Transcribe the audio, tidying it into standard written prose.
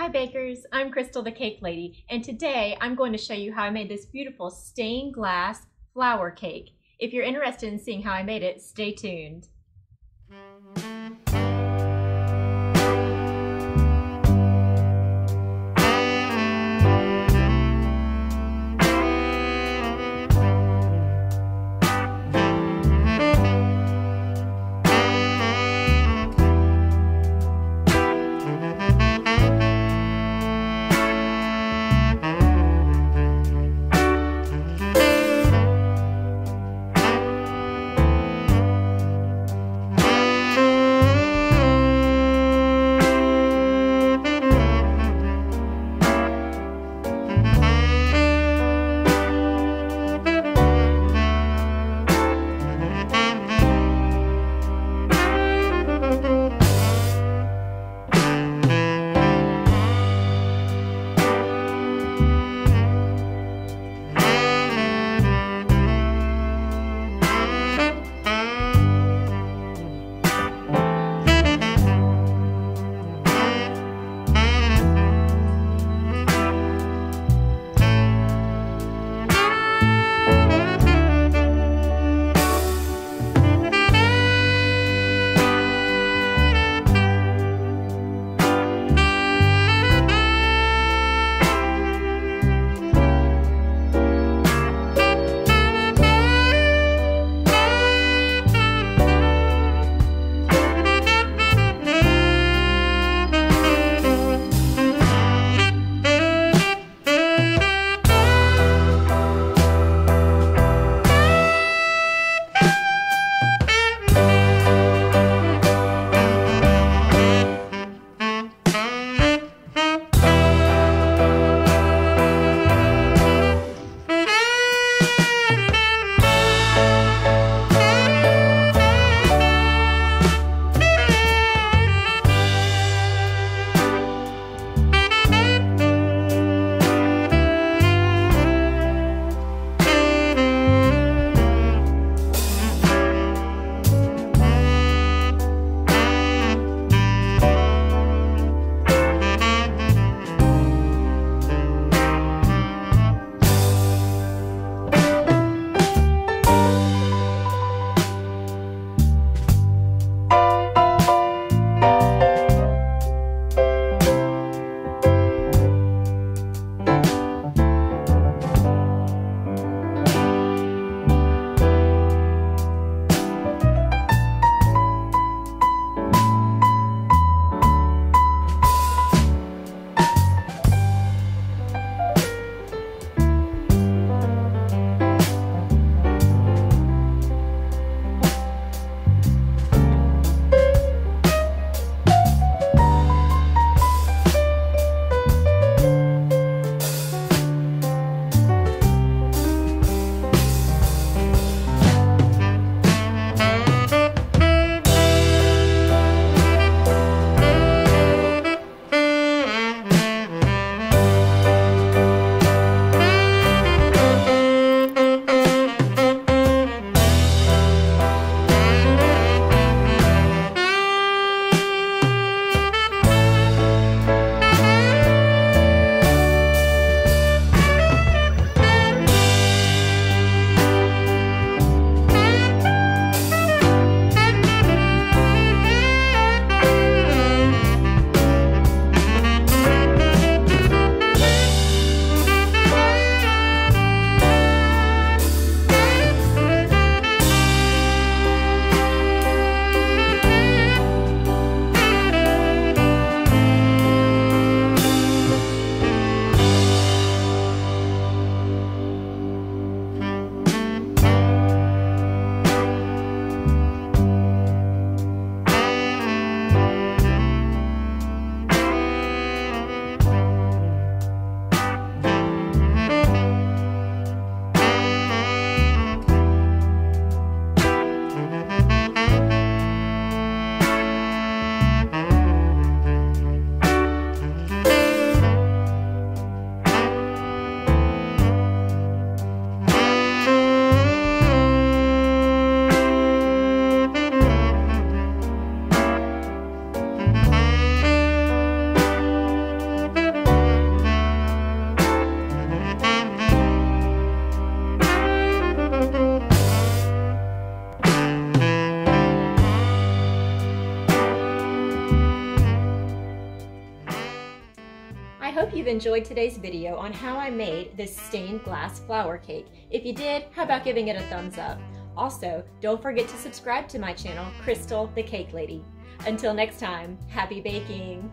Hi bakers, I'm Crystal the Cake Lady, and today I'm going to show you how I made this beautiful stained glass flower cake. If you're interested in seeing how I made it, stay tuned. hope you've enjoyed today's video on how I made this stained glass flower cake. If you did, how about giving it a thumbs up? Also, don't forget to subscribe to my channel, Crystal the Cake Lady. Until next time, happy baking!